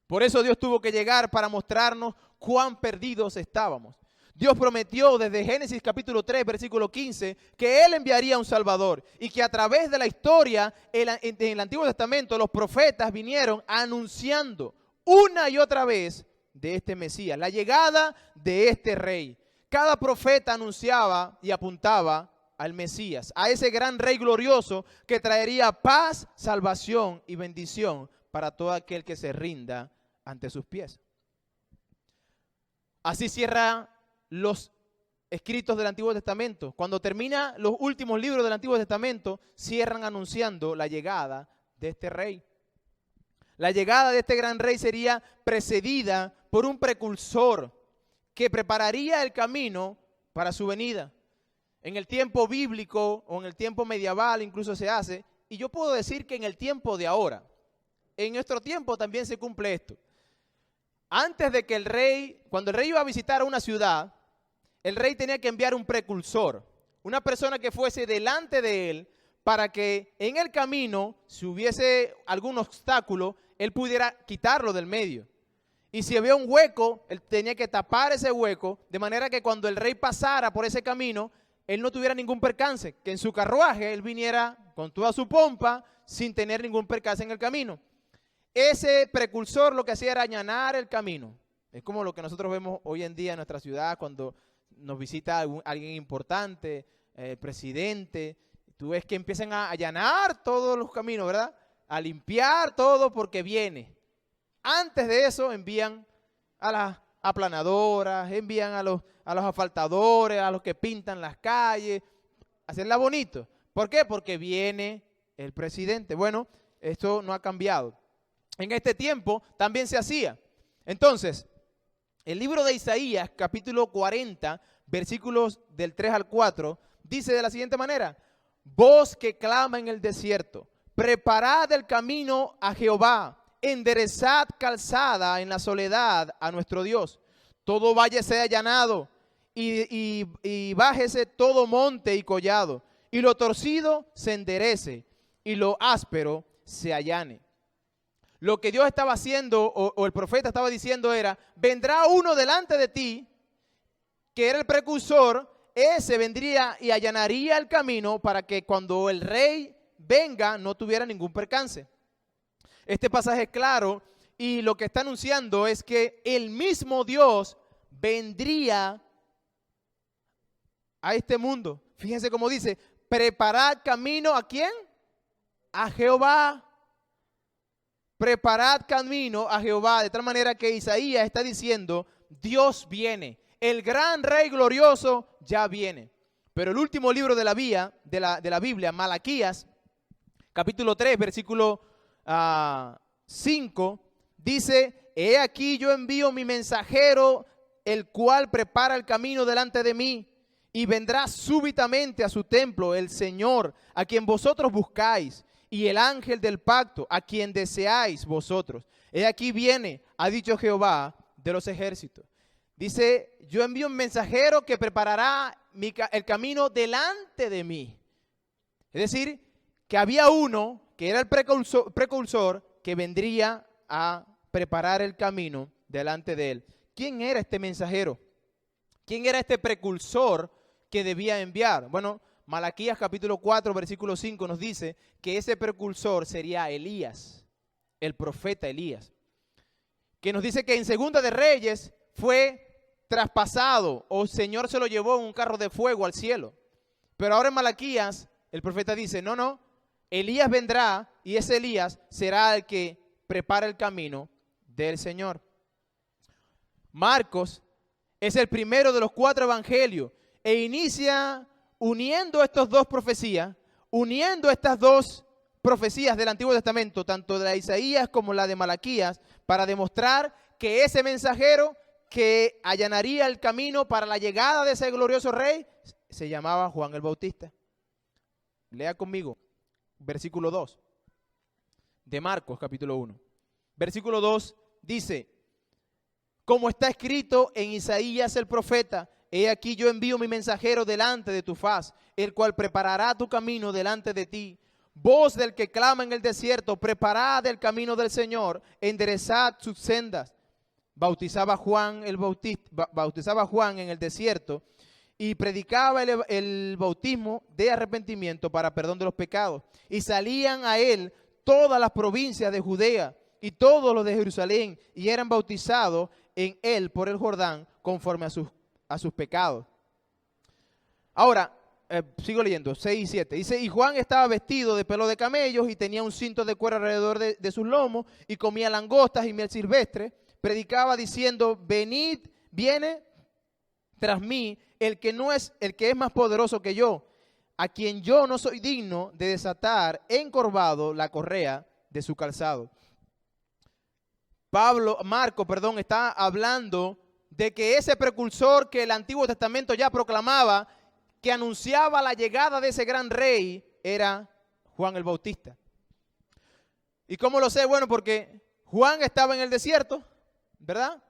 Por eso Dios tuvo que llegar para mostrarnos cuán perdidos estábamos. Dios prometió desde Génesis capítulo 3, versículo 15, que Él enviaría un Salvador y que a través de la historia en el Antiguo Testamento los profetas vinieron anunciando una y otra vez de este Mesías, la llegada de este Rey. Cada profeta anunciaba y apuntaba al Mesías, a ese gran Rey glorioso que traería paz, salvación y bendición para todo aquel que se rinda ante sus pies. Así cierra los escritos del Antiguo Testamento. Cuando termina los últimos libros del Antiguo Testamento, cierran anunciando la llegada de este Rey. La llegada de este gran Rey sería precedida por un precursor que prepararía el camino para su venida. En el tiempo bíblico o en el tiempo medieval incluso se hace, y yo puedo decir que en el tiempo de ahora, en nuestro tiempo también se cumple esto. Antes de que cuando el rey iba a visitar una ciudad, el rey tenía que enviar un precursor, una persona que fuese delante de él para que en el camino, si hubiese algún obstáculo, él pudiera quitarlo del medio. Y si había un hueco, él tenía que tapar ese hueco, de manera que cuando el rey pasara por ese camino, él no tuviera ningún percance, que en su carruaje él viniera con toda su pompa sin tener ningún percance en el camino. Ese precursor lo que hacía era allanar el camino. Es como lo que nosotros vemos hoy en día en nuestra ciudad cuando nos visita alguien importante, presidente. Tú ves que empiezan a allanar todos los caminos, ¿verdad? A limpiar todo porque viene. Antes de eso envían a las aplanadoras, envían a los asfaltadores, a los que pintan las calles, hacerla bonito. ¿Por qué? Porque viene el presidente. Bueno, esto no ha cambiado. En este tiempo también se hacía. Entonces, el libro de Isaías, capítulo 40, versículos del 3 al 4, dice de la siguiente manera: voz que clama en el desierto, preparad el camino a Jehová, enderezad calzada en la soledad a nuestro Dios. Todo valle sea allanado y bájese todo monte y collado, y lo torcido se enderece, y lo áspero se allane. Lo que Dios estaba haciendo, o el profeta estaba diciendo era, vendrá uno delante de ti, que era el precursor, ese vendría y allanaría el camino para que cuando el rey venga no tuviera ningún percance. Este pasaje es claro y lo que está anunciando es que el mismo Dios vendría a este mundo. Fíjense cómo dice, preparad camino ¿a quién? A Jehová. Preparad camino a Jehová, de tal manera que Isaías está diciendo, Dios viene, el gran rey glorioso ya viene. Pero el último libro de la Biblia, Malaquías, capítulo 3, versículo 5, dice, he aquí yo envío mi mensajero, el cual prepara el camino delante de mí, y vendrá súbitamente a su templo el Señor, a quien vosotros buscáis, y el ángel del pacto, a quien deseáis vosotros. He aquí viene, ha dicho Jehová de los ejércitos. Dice, yo envío un mensajero que preparará el camino delante de mí. Es decir, que había uno que era el precursor que vendría a preparar el camino delante de él. ¿Quién era este mensajero? ¿Quién era este precursor que debía enviar? Bueno, Malaquías capítulo 4, versículo 5 nos dice que ese precursor sería Elías, el profeta Elías, que nos dice que en Segunda de Reyes fue traspasado o el Señor se lo llevó en un carro de fuego al cielo. Pero ahora en Malaquías el profeta dice, no, Elías vendrá y ese Elías será el que prepara el camino del Señor. Marcos es el primero de los 4 evangelios e inicia uniendo estas dos profecías, uniendo estas dos profecías del Antiguo Testamento, tanto de la de Isaías como la de Malaquías, para demostrar que ese mensajero que allanaría el camino para la llegada de ese glorioso rey se llamaba Juan el Bautista. Lea conmigo, versículo 2 de Marcos capítulo 1. Versículo 2 dice, como está escrito en Isaías el profeta, he aquí yo envío mi mensajero delante de tu faz, el cual preparará tu camino delante de ti. Voz del que clama en el desierto, preparad el camino del Señor, enderezad sus sendas. Bautizaba Juan en el desierto y predicaba el bautismo de arrepentimiento para perdón de los pecados. Y salían a él todas las provincias de Judea y todos los de Jerusalén y eran bautizados en él por el Jordán conforme a sus pecados. Ahora, sigo leyendo, 6 y 7. Dice, y Juan estaba vestido de pelo de camellos y tenía un cinto de cuero alrededor de sus lomos y comía langostas y miel silvestre. Predicaba diciendo, viene tras mí el que es más poderoso que yo, a quien yo no soy digno de desatar encorvado la correa de su calzado. Marco, está hablando de que ese precursor que el Antiguo Testamento ya proclamaba, que anunciaba la llegada de ese gran rey, era Juan el Bautista. ¿Y cómo lo sé? Bueno, porque Juan estaba en el desierto, ¿verdad?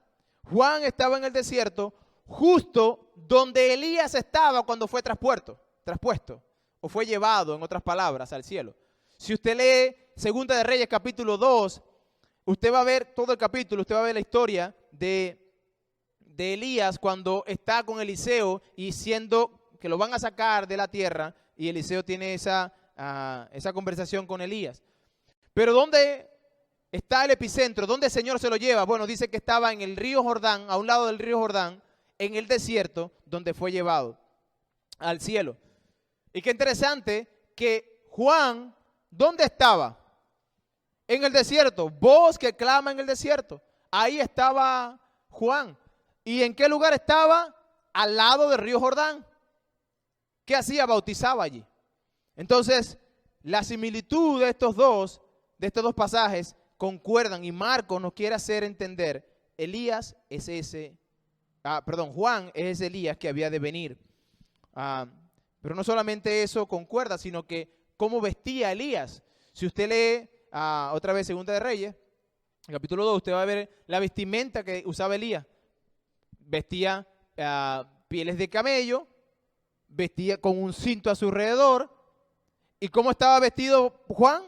Juan estaba en el desierto justo donde Elías estaba cuando fue traspuesto, o fue llevado, en otras palabras, al cielo. Si usted lee Segunda de Reyes capítulo 2, usted va a ver todo el capítulo, usted va a ver la historia de Elías cuando está con Eliseo y siendo que lo van a sacar de la tierra y Eliseo tiene esa conversación con Elías. Pero ¿dónde está el epicentro? ¿Dónde el Señor se lo lleva? Bueno, dice que estaba en el río Jordán, a un lado del río Jordán, en el desierto, donde fue llevado al cielo. Y qué interesante que Juan, ¿dónde estaba? En el desierto. Voz que clama en el desierto. Ahí estaba Juan. ¿Y en qué lugar estaba? Al lado del río Jordán. ¿Qué hacía? Bautizaba allí. Entonces, la similitud de estos dos pasajes concuerdan y Marcos nos quiere hacer entender, Juan es ese Elías que había de venir. Pero no solamente eso concuerda, sino que cómo vestía Elías. Si usted lee otra vez Segunda de Reyes, en capítulo 2, usted va a ver la vestimenta que usaba Elías. Vestía pieles de camello, vestía con un cinto a su alrededor. ¿Y cómo estaba vestido Juan?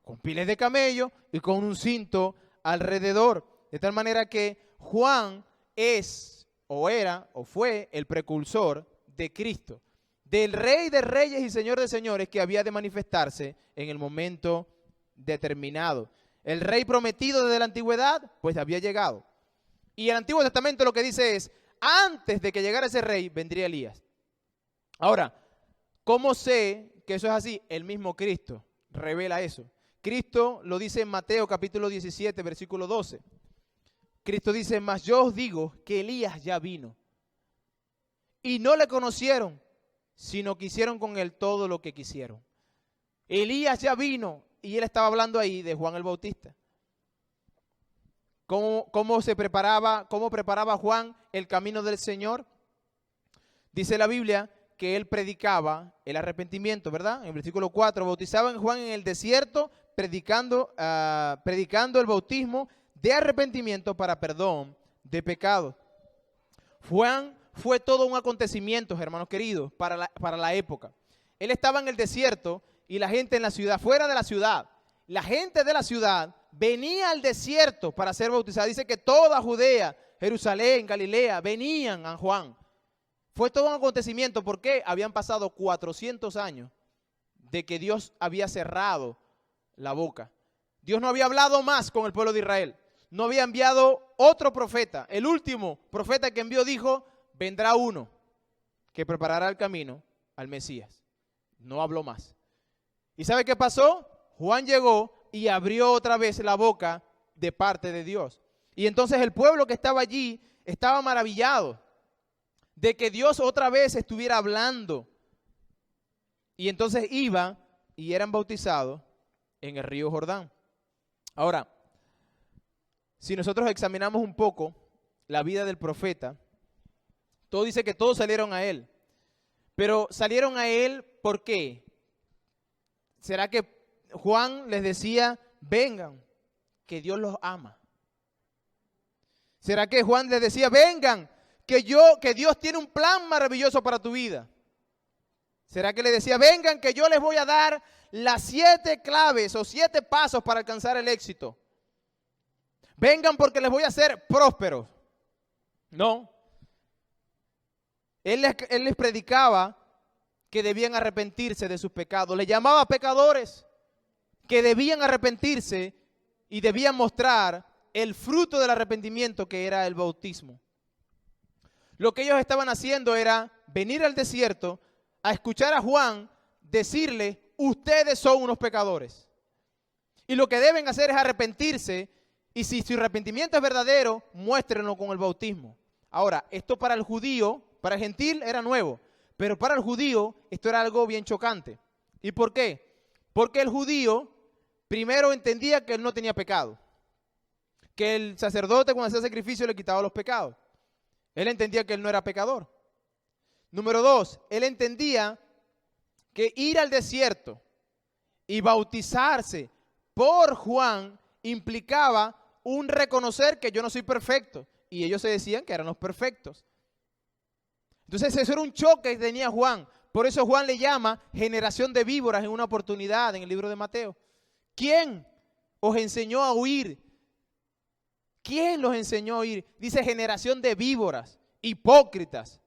Con pieles de camello y con un cinto alrededor. De tal manera que Juan es, o era, o fue el precursor de Cristo, del Rey de Reyes y Señor de Señores que había de manifestarse en el momento determinado. El Rey prometido desde la antigüedad, pues había llegado. Y el Antiguo Testamento lo que dice es, antes de que llegara ese rey, vendría Elías. Ahora, ¿cómo sé que eso es así? El mismo Cristo revela eso. Cristo lo dice en Mateo capítulo 17, versículo 12. Cristo dice, mas yo os digo que Elías ya vino. Y no le conocieron, sino que hicieron con él todo lo que quisieron. Elías ya vino, y él estaba hablando ahí de Juan el Bautista. ¿Cómo preparaba Juan el camino del Señor? Dice la Biblia que él predicaba el arrepentimiento, ¿verdad? En el versículo 4, bautizaban Juan en el desierto, predicando el bautismo de arrepentimiento para perdón de pecados. Juan fue todo un acontecimiento, hermanos queridos, para la época. Él estaba en el desierto y la gente en la ciudad, fuera de la ciudad. La gente de la ciudad venía al desierto para ser bautizada. Dice que toda Judea, Jerusalén, Galilea, venían a Juan. Fue todo un acontecimiento porque habían pasado 400 años de que Dios había cerrado la boca. Dios no había hablado más con el pueblo de Israel. No había enviado otro profeta. El último profeta que envió dijo, vendrá uno que preparará el camino al Mesías. No habló más. ¿Y sabe qué pasó? Juan llegó y abrió otra vez la boca de parte de Dios. Y entonces el pueblo que estaba allí estaba maravillado de que Dios otra vez estuviera hablando. Y entonces iban y eran bautizados en el río Jordán. Ahora, si nosotros examinamos un poco la vida del profeta, todo dice que todos salieron a él. Pero salieron a él, ¿por qué? ¿Será que Juan les decía, vengan, que Dios los ama? ¿Será que Juan les decía, vengan, que Dios tiene un plan maravilloso para tu vida? ¿Será que le decía, vengan, que yo les voy a dar las 7 claves o 7 pasos para alcanzar el éxito? Vengan porque les voy a hacer prósperos. No. Él les predicaba que debían arrepentirse de sus pecados. Les llamaba pecadores, que debían arrepentirse y debían mostrar el fruto del arrepentimiento que era el bautismo. Lo que ellos estaban haciendo era venir al desierto a escuchar a Juan decirle, ustedes son unos pecadores. Y lo que deben hacer es arrepentirse, y si su arrepentimiento es verdadero, muéstrenlo con el bautismo. Ahora, esto para el judío, para el gentil era nuevo, pero para el judío esto era algo bien chocante. ¿Y por qué? Porque el judío primero entendía que él no tenía pecado, que el sacerdote cuando hacía sacrificio le quitaba los pecados. Él entendía que él no era pecador. Número 2, él entendía que ir al desierto y bautizarse por Juan implicaba un reconocer que yo no soy perfecto. Y ellos se decían que eran los perfectos. Entonces eso era un choque que tenía Juan. Por eso Juan le llama generación de víboras en una oportunidad en el libro de Mateo. ¿Quién os enseñó a huir? ¿Quién los enseñó a huir? Dice generación de víboras, hipócritas.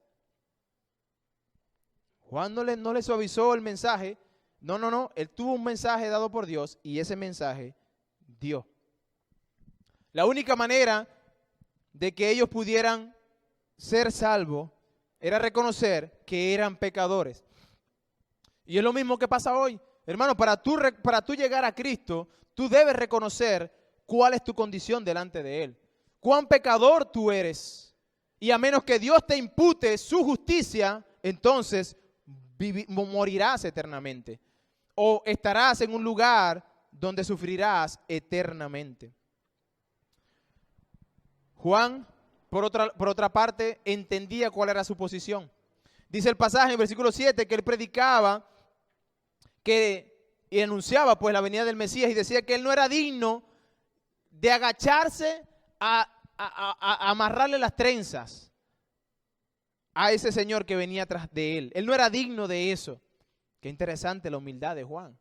Juan no le suavizó el mensaje. No. Él tuvo un mensaje dado por Dios y ese mensaje dio. La única manera de que ellos pudieran ser salvos era reconocer que eran pecadores. Y es lo mismo que pasa hoy. Hermano, para tú llegar a Cristo, tú debes reconocer cuál es tu condición delante de Él. Cuán pecador tú eres. Y a menos que Dios te impute su justicia, entonces morirás eternamente. O estarás en un lugar donde sufrirás eternamente. Juan, por otra parte, entendía cuál era su posición. Dice el pasaje en versículo 7 que él predicaba y anunciaba pues la venida del Mesías y decía que él no era digno de agacharse a amarrarle las trenzas a ese señor que venía tras de él. Él no era digno de eso. Qué interesante la humildad de Juan.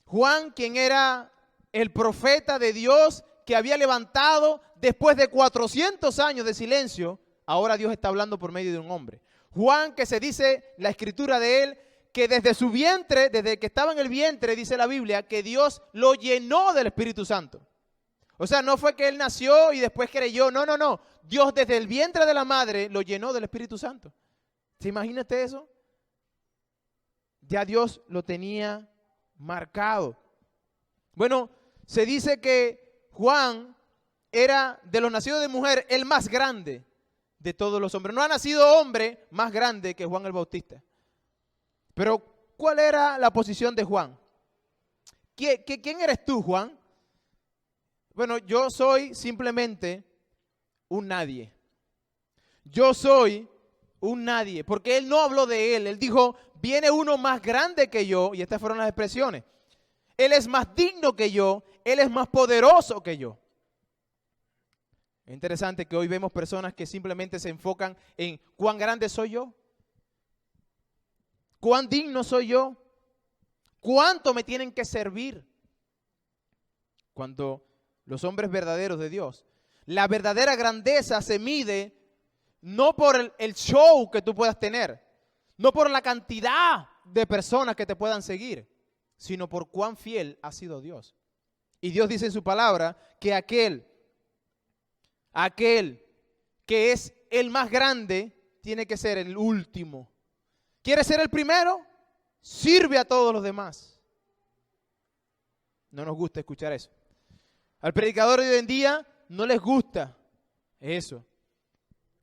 Juan, quien era el profeta de Dios que había levantado después de 400 años de silencio, ahora Dios está hablando por medio de un hombre. Juan, que se dice la escritura de él, que desde su vientre, desde que estaba en el vientre, dice la Biblia, que Dios lo llenó del Espíritu Santo. O sea, no fue que él nació y después creyó, no. Dios desde el vientre de la madre lo llenó del Espíritu Santo. ¿Se imagina usted eso? Ya Dios lo tenía marcado. Bueno, se dice que Juan era de los nacidos de mujer el más grande de todos los hombres. No ha nacido hombre más grande que Juan el Bautista. Pero, ¿cuál era la posición de Juan? ¿Quién eres tú, Juan? Bueno, yo soy simplemente un nadie. Yo soy un nadie, porque él no habló de él. Él dijo, viene uno más grande que yo, y estas fueron las expresiones. Él es más digno que yo, él es más poderoso que yo. Es interesante que hoy vemos personas que simplemente se enfocan en cuán grande soy yo, cuán digno soy yo, cuánto me tienen que servir. Cuando los hombres verdaderos de Dios, la verdadera grandeza se mide no por el show que tú puedas tener, no por la cantidad de personas que te puedan seguir, sino por cuán fiel ha sido Dios. Y Dios dice en su palabra que aquel que es el más grande tiene que ser el último. ¿Quieres ser el primero? Sirve a todos los demás. No nos gusta escuchar eso. Al predicador de hoy en día no les gusta eso.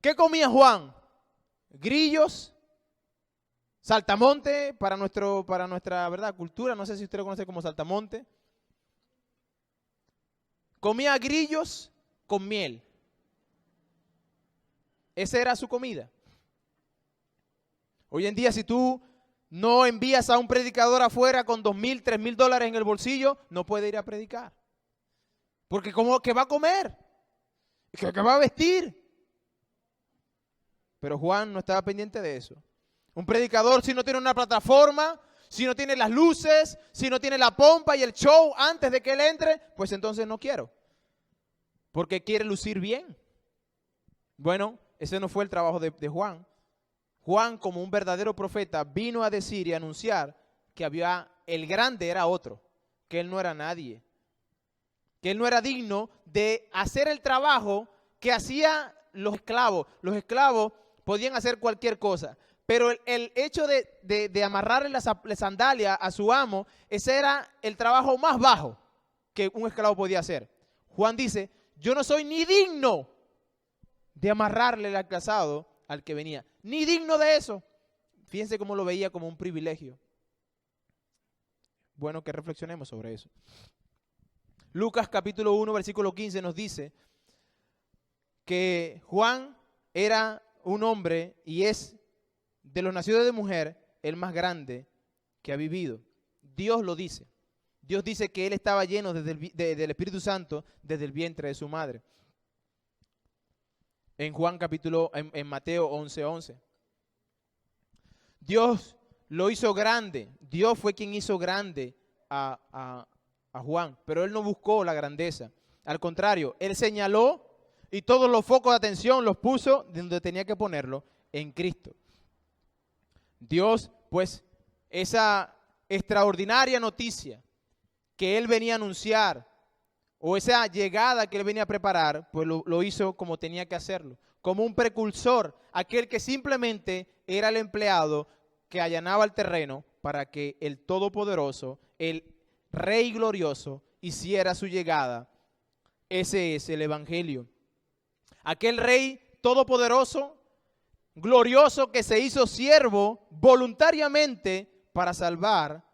¿Qué comía Juan? Grillos, saltamonte para nuestra ¿verdad? Cultura. No sé si usted lo conoce como saltamonte. Comía grillos con miel. Esa era su comida. Hoy en día, si tú no envías a un predicador afuera con $2,000, $3,000 en el bolsillo, no puede ir a predicar. Porque ¿qué va a comer? ¿Qué va a vestir? Pero Juan no estaba pendiente de eso. Un predicador, si no tiene una plataforma, si no tiene las luces, si no tiene la pompa y el show antes de que él entre, pues entonces no quiero. Porque quiere lucir bien. Bueno, ese no fue el trabajo de Juan. Juan, como un verdadero profeta, vino a decir y a anunciar que el grande era otro, que él no era nadie, que él no era digno de hacer el trabajo que hacían los esclavos. Los esclavos podían hacer cualquier cosa, pero el hecho de amarrarle las sandalias a su amo, ese era el trabajo más bajo que un esclavo podía hacer. Juan dice, yo no soy ni digno de amarrarle el calzado al que venía, ni digno de eso. Fíjense cómo lo veía como un privilegio. Bueno, que reflexionemos sobre eso. Lucas capítulo 1, versículo 15 nos dice que Juan era un hombre y es de los nacidos de mujer el más grande que ha vivido. Dios lo dice. Dios dice que él estaba lleno del Espíritu Santo desde el vientre de su madre. En Mateo 11:11. Dios lo hizo grande. Dios fue quien hizo grande a Juan, pero él no buscó la grandeza. Al contrario, él señaló y todos los focos de atención los puso donde tenía que ponerlo, en Cristo. Dios, pues, esa extraordinaria noticia que él venía a anunciar, o esa llegada que él venía a preparar, pues lo hizo como tenía que hacerlo, como un precursor, aquel que simplemente era el empleado que allanaba el terreno para que el Todopoderoso, el Rey glorioso, hiciera su llegada. Ese es el Evangelio. Aquel Rey todopoderoso, glorioso, que se hizo siervo voluntariamente para salvar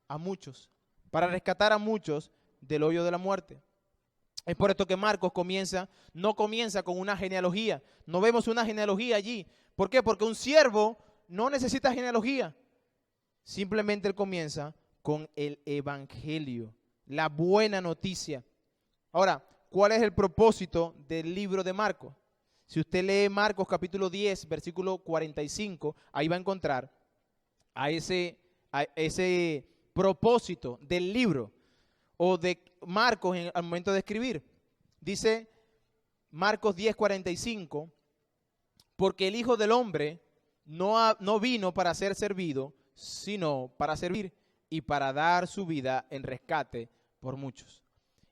a muchos, para rescatar a muchos del hoyo de la muerte. Es por esto que Marcos no comienza con una genealogía. No vemos una genealogía allí. ¿Por qué? Porque un siervo no necesita genealogía. Simplemente él comienza con el Evangelio, la buena noticia. Ahora, ¿cuál es el propósito del libro de Marcos? Si usted lee Marcos capítulo 10, versículo 45, ahí va a encontrar a ese propósito del libro o de Marcos al momento de escribir. Dice Marcos 10, 45, porque el Hijo del Hombre no vino para ser servido, sino para servir y para dar su vida en rescate por muchos.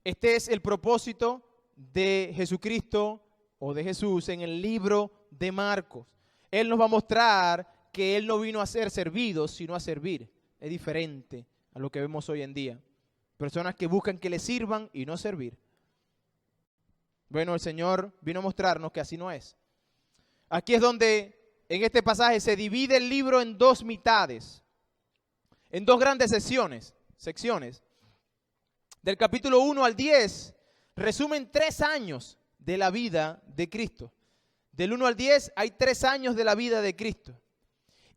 Este es el propósito de Jesucristo o de Jesús en el libro de Marcos. Él nos va a mostrar que Él no vino a ser servido, sino a servir. Es diferente a lo que vemos hoy en día. Personas que buscan que le sirvan y no servir. Bueno, el Señor vino a mostrarnos que así no es. Aquí es donde en este pasaje se divide el libro en dos mitades, en dos grandes secciones. Del capítulo 1 al 10 resumen 3 años de la vida de Cristo. Del 1 al 10 hay 3 años de la vida de Cristo.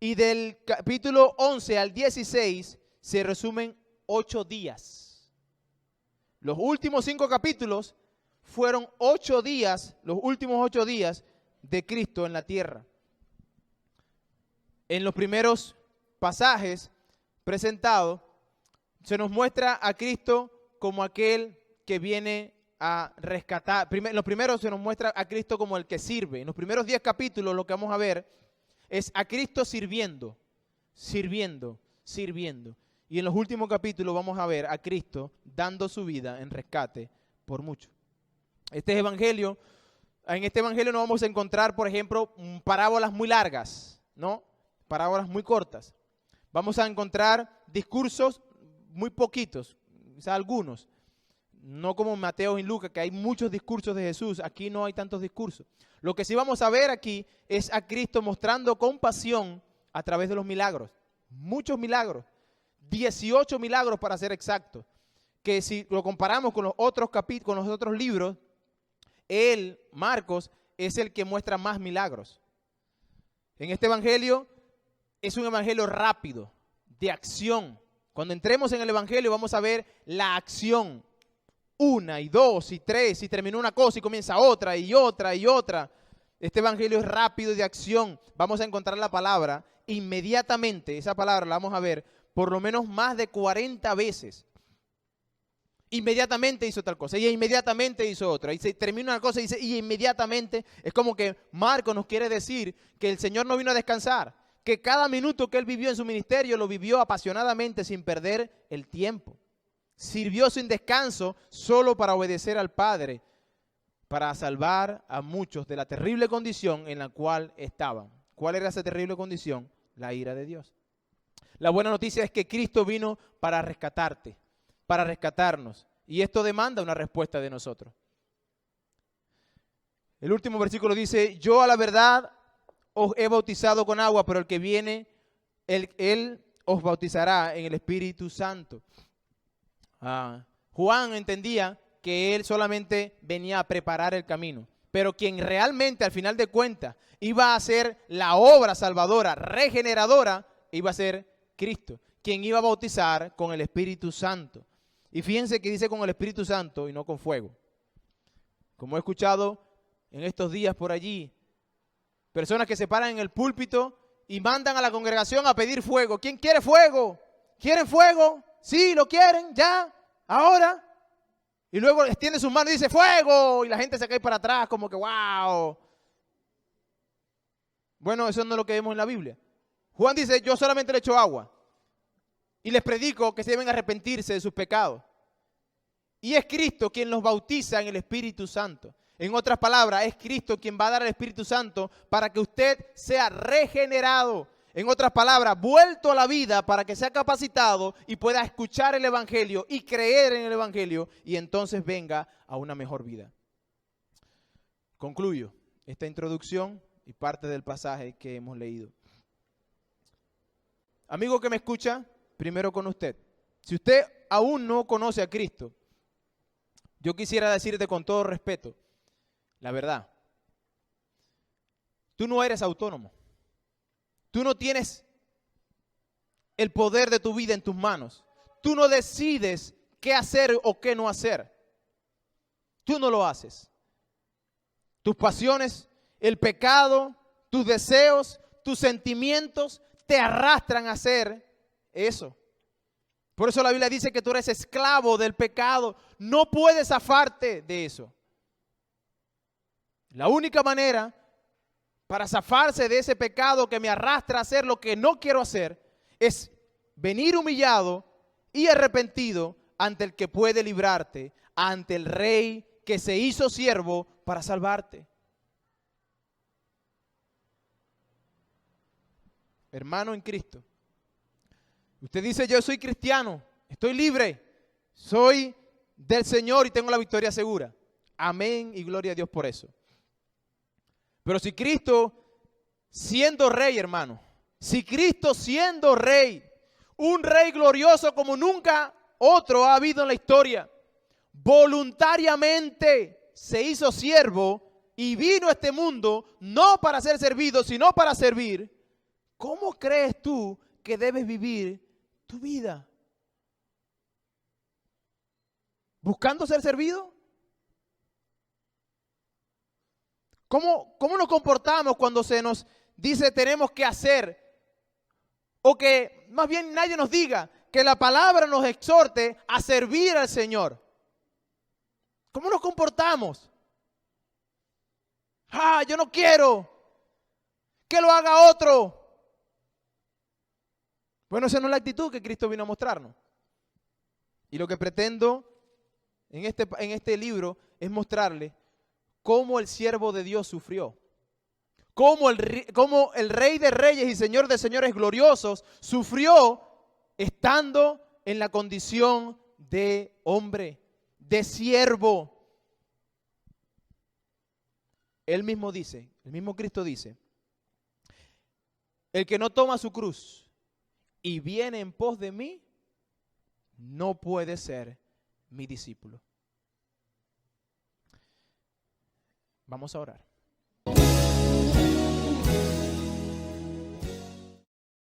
Y del capítulo 11 al 16 se resumen 8 días. Los últimos 5 capítulos fueron 8 días, los últimos 8 días de Cristo en la tierra. En los primeros pasajes presentados se nos muestra a Cristo como aquel que viene a rescatar. Lo primero se nos muestra a Cristo como el que sirve. En los primeros 10 capítulos lo que vamos a ver es a Cristo sirviendo. Y en los últimos capítulos vamos a ver a Cristo dando su vida en rescate por muchos. En este evangelio no vamos a encontrar, por ejemplo, parábolas muy largas, ¿no? Parábolas muy cortas. Vamos a encontrar discursos muy poquitos, quizás algunos. No como en Mateo y Lucas, que hay muchos discursos de Jesús. Aquí no hay tantos discursos. Lo que sí vamos a ver aquí es a Cristo mostrando compasión a través de los milagros. Muchos milagros. 18 milagros para ser exactos. Que si lo comparamos con los otros capítulos, con los otros libros, Marcos, es el que muestra más milagros. En este evangelio es un evangelio rápido, de acción. Cuando entremos en el evangelio vamos a ver la acción. 1 y 2 y 3 y terminó una cosa y comienza otra y otra y otra. Este evangelio es rápido y de acción. Vamos a encontrar la palabra inmediatamente. Esa palabra la vamos a ver por lo menos más de 40 veces. Inmediatamente hizo tal cosa y inmediatamente hizo otra. Y se termina una cosa y dice y inmediatamente. Es como que Marcos nos quiere decir que el Señor no vino a descansar. Que cada minuto que Él vivió en su ministerio lo vivió apasionadamente sin perder el tiempo. Sirvió sin descanso solo para obedecer al Padre, para salvar a muchos de la terrible condición en la cual estaban. ¿Cuál era esa terrible condición? La ira de Dios. La buena noticia es que Cristo vino para rescatarte, para rescatarnos. Y esto demanda una respuesta de nosotros. El último versículo dice, yo a la verdad os he bautizado con agua, pero el que viene, él os bautizará en el Espíritu Santo. Juan entendía que él solamente venía a preparar el camino, pero quien realmente al final de cuentas iba a hacer la obra salvadora, regeneradora, iba a ser Cristo, quien iba a bautizar con el Espíritu Santo. Y fíjense que dice con el Espíritu Santo y no con fuego. Como he escuchado en estos días por allí, personas que se paran en el púlpito y mandan a la congregación a pedir fuego. ¿Quién quiere fuego? ¿Quieren fuego? Sí, lo quieren, ya, ahora. Y luego extiende sus manos y dice ¡fuego! Y la gente se cae para atrás como que ¡wow! Bueno, eso no es lo que vemos en la Biblia. Juan dice, yo solamente le echo agua. Y les predico que se deben arrepentirse de sus pecados. Y es Cristo quien los bautiza en el Espíritu Santo. En otras palabras, es Cristo quien va a dar el Espíritu Santo para que usted sea regenerado. En otras palabras, vuelto a la vida para que sea capacitado y pueda escuchar el Evangelio y creer en el Evangelio y entonces venga a una mejor vida. Concluyo esta introducción y parte del pasaje que hemos leído. Amigo que me escucha, primero con usted. Si usted aún no conoce a Cristo, yo quisiera decirte con todo respeto, la verdad, tú no eres autónomo. Tú no tienes el poder de tu vida en tus manos. Tú no decides qué hacer o qué no hacer. Tú no lo haces. Tus pasiones el pecado, tus deseos, tus sentimientos te arrastran a hacer eso. Por eso la Biblia dice que tú eres esclavo del pecado. No puedes zafarte de eso. La única manera para zafarse de ese pecado que me arrastra a hacer lo que no quiero hacer es venir humillado y arrepentido ante el que puede librarte, ante el Rey que se hizo siervo para salvarte. Hermano en Cristo, usted dice: yo soy cristiano, estoy libre, soy del Señor y tengo la victoria segura. Amén y gloria a Dios por eso. Pero si Cristo siendo rey, hermano, si Cristo siendo rey, un rey glorioso como nunca otro ha habido en la historia, voluntariamente se hizo siervo y vino a este mundo no para ser servido, sino para servir, ¿cómo crees tú que debes vivir tu vida? ¿Buscando ser servido? ¿Cómo nos comportamos cuando se nos dice tenemos que hacer? O que más bien nadie nos diga, que la palabra nos exhorte a servir al Señor. ¿Cómo nos comportamos? Yo no quiero que lo haga otro. Bueno, esa no es la actitud que Cristo vino a mostrarnos. Y lo que pretendo en este libro es mostrarle cómo el siervo de Dios sufrió. Cómo el Rey de Reyes y Señor de Señores gloriosos sufrió estando en la condición de hombre, de siervo. Él mismo dice, el mismo Cristo dice: el que no toma su cruz y viene en pos de mí, no puede ser mi discípulo. Vamos a orar.